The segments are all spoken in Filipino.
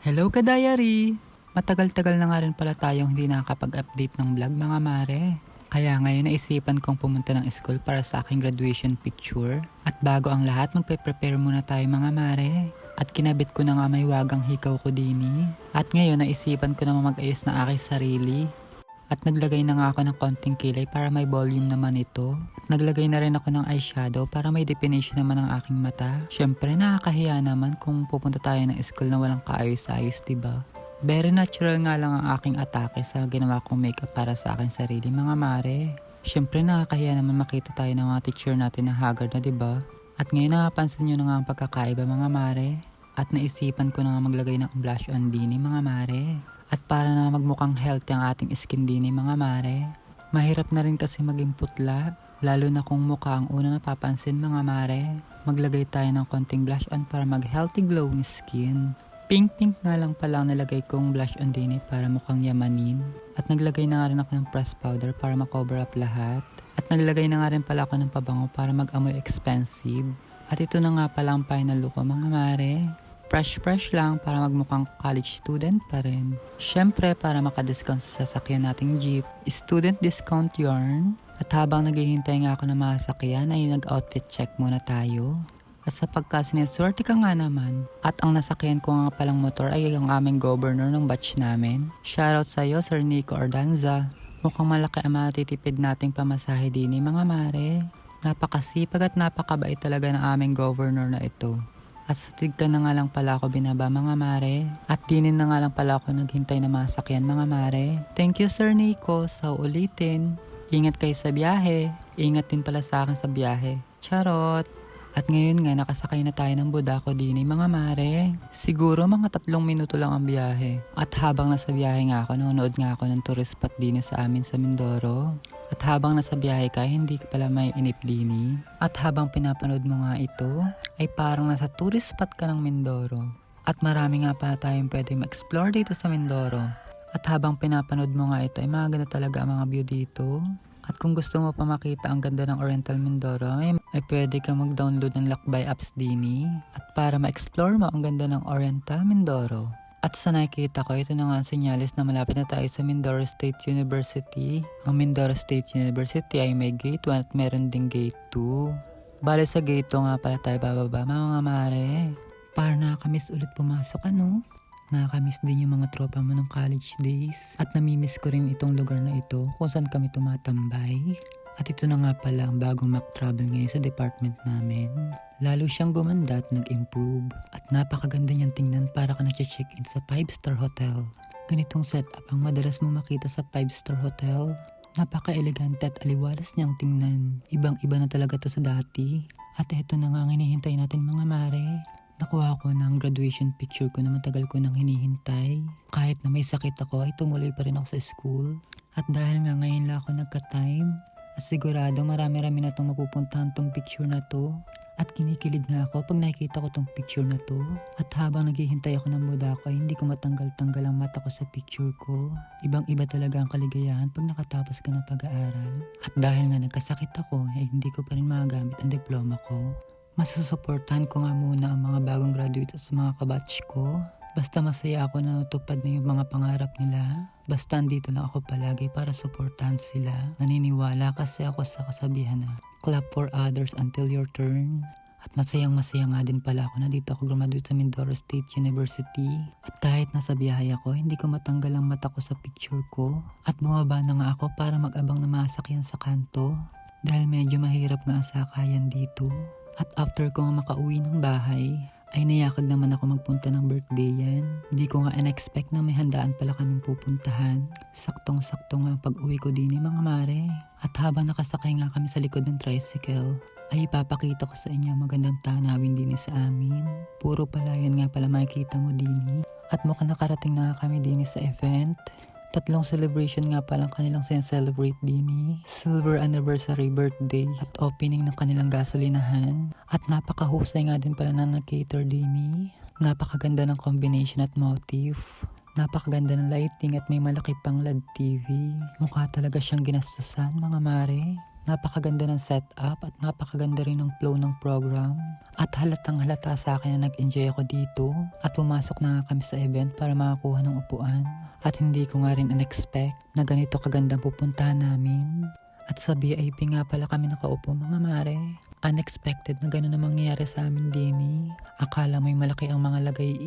Hello ka-diary! Matagal-tagal na nga rin pala tayong hindi nakakapag-update ng vlog mga mare. Kaya ngayon naisipan kong pumunta ng school para sa aking graduation picture. At bago ang lahat, magpe-prepare muna tayo mga mare. At kinabit ko na nga may wagang hikaw ko dini. At ngayon naisipan ko na mag-ayos na aking sarili. At naglagay na nga ako ng konting kilay para may volume naman ito. At naglagay na rin ako ng eyeshadow para may definition naman ang aking mata. Syempre nakakahiya naman kung pupunta tayo ng school na walang kaayos-ayos, diba? Very natural nga lang ang aking atake sa ginawa kong makeup para sa aking sarili mga mare. Syempre nakakahiya naman makita tayo ng mga teacher natin na haggard na, diba? At ngayon nakapansin nyo na nga ang pagkakaiba mga mare. At naisipan ko na nga maglagay ng blush on dini mga mare. At para na magmukhang healthy ang ating skin din mga mare. Mahirap na rin kasi maging putla, lalo na kung mukha ang una napapansin mga mare. Maglagay tayo ng konting blush on para mag healthy glowing skin. Pink nga lang pala ang nalagay kong blush on din para mukhang yamanin. At naglagay na nga rin ako ng pressed powder para makover up lahat. At naglagay na nga rin pala ako ng pabango para mag-amoy expensive. At ito na nga pala ang final look ko mga mare. Fresh lang para magmukhang college student pa rin. Syempre para makadiscount sa sasakyan nating jeep, student discount yarn. At habang naghihintay nga ako ng mga sasakyan ay nag-outfit check muna tayo. At sapagka sineswerte ka nga naman, at ang nasakyan ko nga palang motor ay ang aming governor ng batch namin. Shoutout sa iyo Sir Nico Ordanza. Mukhang malaki ang matitipid nating pamasahe din mga mare. Napakasipag at napakabait talaga ng aming governor na ito. At sa tigka na nga lang pala ako binaba mga mare. At dinin na nga lang pala ako naghintay na masakyan mga mare. Thank you Sir Nico sa ulitin. Ingat kayo sa biyahe. Ingat din pala sa akin sa biyahe. Charot! At ngayon nga nakasakay na tayo ng Budako dini mga mare. Siguro mga 3 minuto lang ang biyahe. At habang nasa biyahe nga ako, nanonood nga ako ng tourist spot dini sa amin sa Mindoro. At habang nasa biyahe ka, hindi ka pala may inip dini. At habang pinapanood mo nga ito, ay parang nasa tourist spot ka ng Mindoro. At marami nga pa tayong pwede ma-explore dito sa Mindoro. At habang pinapanood mo nga ito, ay maganda talaga ang mga view dito. At kung gusto mo pa makita ang ganda ng Oriental Mindoro, ay pwede ka mag-download ng Lakbay apps dini. At para ma-explore mo ang ganda ng Oriental Mindoro. At sa nakikita ko, ito na nga ang senyalis na malapit na tayo sa Mindoro State University. Ang Mindoro State University ay may gate 1 at meron ding gate 2. Bale sa gate 2 nga pala tayo bababa mga mare. Para nakakamiss ulit pumasok ano? Nakakamiss din yung mga tropa mo ng college days. At namimiss ko rin itong lugar na ito kung saan kami tumatambay. At ito na nga pala ang bagong Mac Travel ngayon sa department namin. Lalo siyang gumanda at nag-improve. At napakaganda niyang tingnan para ka nag-check-in sa 5-star hotel. Ganitong setup ang madalas mo makita sa 5-star hotel. Napaka-elegante at aliwalas niyang tingnan. Ibang-iba na talaga to sa dati. At ito na nga ang hinihintay natin mga mare. Nakuha ko ng graduation picture ko na matagal ko nang hinihintay. Kahit na may sakit ako ay tumuloy pa rin ako sa school. At dahil nga ngayon lang ako nagka-time, at sigurado marami-rami na itong mapupuntahan tong picture na to. At kinikilig nga ako pag nakikita ko tong picture na to. At habang naghihintay ako ng Budako ay hindi ko matanggal-tanggal ang mata ko sa picture ko. Ibang-iba talaga ang kaligayahan pag nakatapos ka ng pag-aaral. At dahil nga nagkasakit ako ay hindi ko pa rin magagamit ang diploma ko. Masusuportahan ko nga muna ang mga bagong graduate sa mga kabatch ko. Basta masaya ako na natupad na yung mga pangarap nila. Basta andito lang ako palagi para suportahan sila. Naniniwala kasi ako sa kasabihan na clap for others until your turn. At masayang-masaya nga din pala ako na dito ako graduate sa Mindoro State University. At kahit nasa biyahe ako, hindi ko matanggal ang mata ko sa picture ko. At bumaba na nga ako para mag-abang na masakyan sa kanto. Dahil medyo mahirap nga ang sakayan dito. At after ko nga makauwi ng bahay, ay nayakag naman ako magpunta ng birthday yan. Di ko nga in-expect na may handaan pala kaming pupuntahan. Saktong-sakto nga ang pag-uwi ko din mga mare. At habang nakasakay nga kami sa likod ng tricycle, ay ipapakita ko sa inyo magandang tanawin din sa amin. Puro palayan nga pala makikita mo din. At mukhang nakarating na kami din sa event. 3 celebration nga palang kanilang sin-celebrate din Silver anniversary birthday at opening ng kanilang gasolinahan. At napakahusay nga din pala na nag-cater din Napakaganda ng combination at motif. Napakaganda ng lighting at may malaki pang LED TV. Mukha talaga siyang ginastusan mga mare. napakaganda ng setup at napakaganda rin ng flow ng program. At halatang halata sa akin na nag-enjoy ako dito at pumasok na nga kami sa event para makakuha ng upuan. At hindi ko nga rin in-expect na ganito kagandang pupuntahan namin. At sa VIP nga pala kami nakaupo mga mare. Unexpected na gano'n na mangyayari sa amin din. Akala mo'y malaki ang mga lagay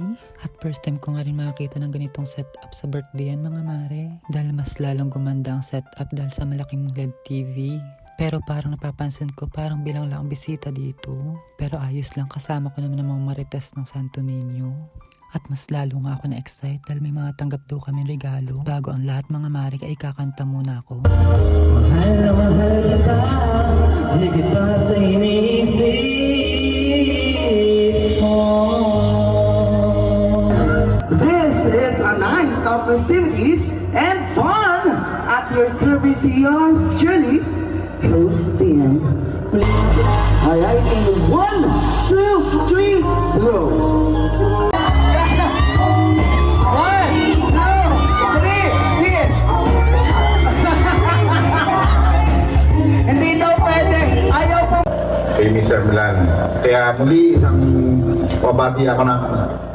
At first time ko nga rin makakita ng ganitong setup sa birthday yan mga mare. Dahil mas lalong gumanda ang setup dahil sa malaking LED TV. Pero parang napapansin ko parang bilang lang ang bisita dito. Pero ayos lang, kasama ko naman ang mga marites ng Santo Niño. At mas lalo nga ako na-excite dahil may mga tanggap daw kami regalo. Bago ang lahat mga mare ay kakanta muna ako. Mahal na mahal ka, higit pa sa iniisip mo. This is a night of festivities and fun at your service, yours truly, Christine. Alright, in 1, 2, 3, go! Kay Mr. Milan. Kaya muli isang pabati ako ng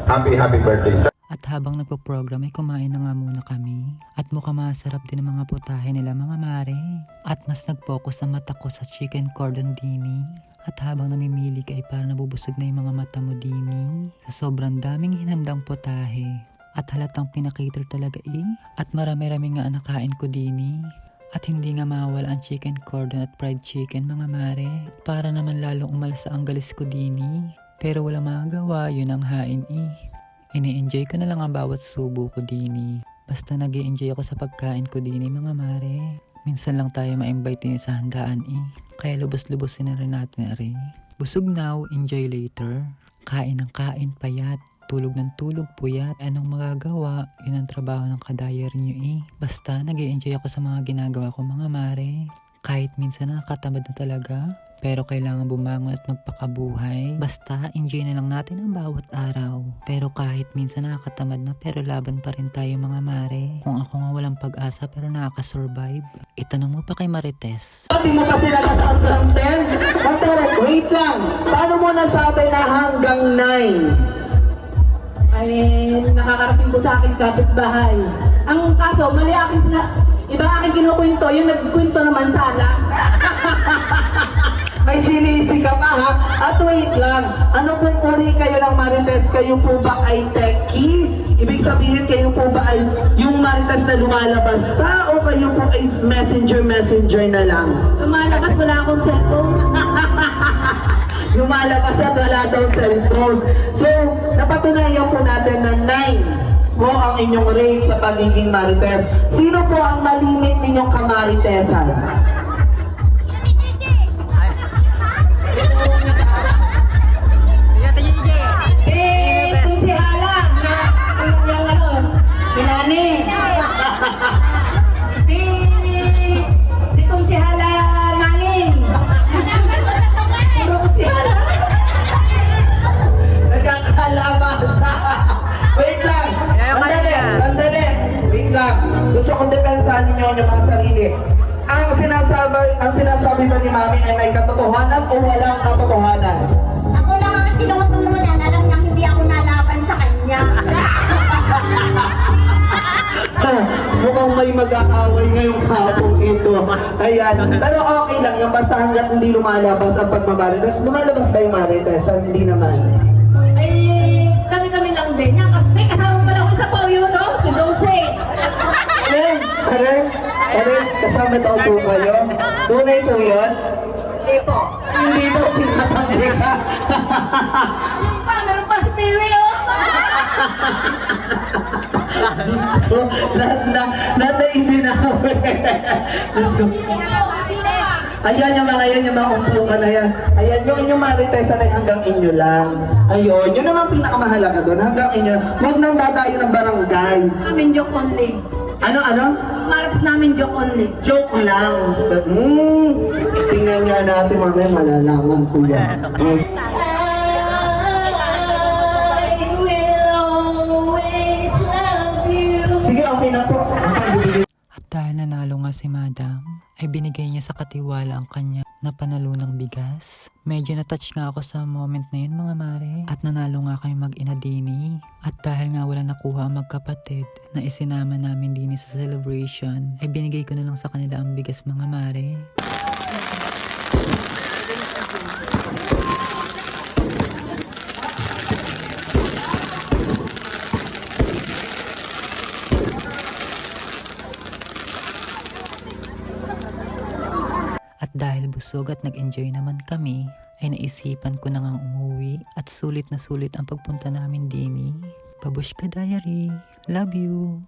happy birthday. At habang nagpo-program ay kumain na nga muna kami. At mukhang masarap din ang mga putahe nila mga mare. At mas nag-focus ang mata ko sa chicken cordon dini. At habang namimili ka ay parang nabubusog na yung mga mata mo dini. Sa sobrang daming hinandang putahe. At halatang pinakiter talaga At marami-rami nga nakain ko dini. At hindi nga mawala ang chicken cordon at fried chicken mga mare. At para naman lalong umalsa ang galis ko dini. Pero wala magagawa, yun ang hain Ini-enjoy ko na lang ang bawat subo ko dini. Basta nag-i-enjoy ako sa pagkain ko dini mga mare. Minsan lang tayo ma-invite din sa handaan Kaya lubos-lubosin na rin natin Busog now, enjoy later. Kain ng kain, payat. Tulog ng tulog, puyat. Anong magagawa? Yun ang trabaho ng kadayar nyo Basta nag-i-enjoy ako sa mga ginagawa ko mga mare. Kahit minsan nakatamad na talaga. Pero kailangan bumangon at magpakabuhay. Basta enjoy na lang natin ang bawat araw. Pero kahit minsan nakakatamad na pero laban pa rin tayo mga mare. Kung ako nga walang pag-asa pero nakaka-survive. Itanong mo pa kay Marites. Hindi mo pa sila hanggang 10? Magtarap, wait lang. Paano mo nasabi na hanggang 9? Ay nakakarating po sa akin kapitbahay. Ang kaso, mali aking ibang aking kinukwento, yung nagkwento naman sana. May sinisi ka pa ha? At wait lang, ano pong uri kayo ng Marites? Kayo po ba ay techie? Ibig sabihin kayo po ba ay yung Marites na lumalabas pa? O kayo po ay messenger na lang? Lumalabas, wala akong cellphone. Lumalabas at wala daw cellphone. So, napatunayan po natin na 9 po ang inyong rate sa pagiging Marites. Sino po ang malimit ninyong kamaritesan? Kung si Hala, yung Milani. Si kung si Hala nangin. Puro ko si Hala. Nagkakalabas. Wait lang. Sandali. Wait lang. Gusto kong depensahan ninyo yung mga sarili. Ang sinasabi ba ni Mami ay may katotohanan o walang katotohanan? Ako lang ang tinuturo niya, alam niyang hindi ako nalaban sa kanya. Mukhang may mag-aaway ngayong hapong ito. Ayan. Pero okay lang yung basta hanggat hindi lumalabas ang pagmamarites. Lumalabas ba yung marites? Hindi naman. Ay, kami-kami lang din. Kasi may kasama pala ko sa Pauyo, no? Si Dulce. Aray, kasama daw po kayo. Tunay po yun? Hindi po. Hindi daw pinatabi ka. Meron pa si Piwi, oh. Lahat na hindi na. Ayan yung mga umpukan na yan. Ayan, yung maritesan ay hanggang inyo lang. Ayun, yun naman pinakamahalaga doon. Hanggang inyo. Huwag nang dadayo ng barangay. Namin joke only. Ano? Marks namin joke only. Joke lang. Tingnan nga natin mamaya malalaman ko yan. Sige, okay na po. At dahil nanalo nga si Madam, ay binigay niya sa katiwala ang kanya na panalunang bigas. Medyo na-touch nga ako sa moment na yun mga mare. At nanalo nga kami mag-ina Dini. At dahil nga wala nakuha ang magkapatid na isinama namin Dini sa celebration, ay binigay ko na lang sa kanila ang bigas mga mare. At dahil busog at nag-enjoy naman kami, ay naisipan ko na ngang umuwi at sulit na sulit ang pagpunta namin Dini. Babushka Diary, love you!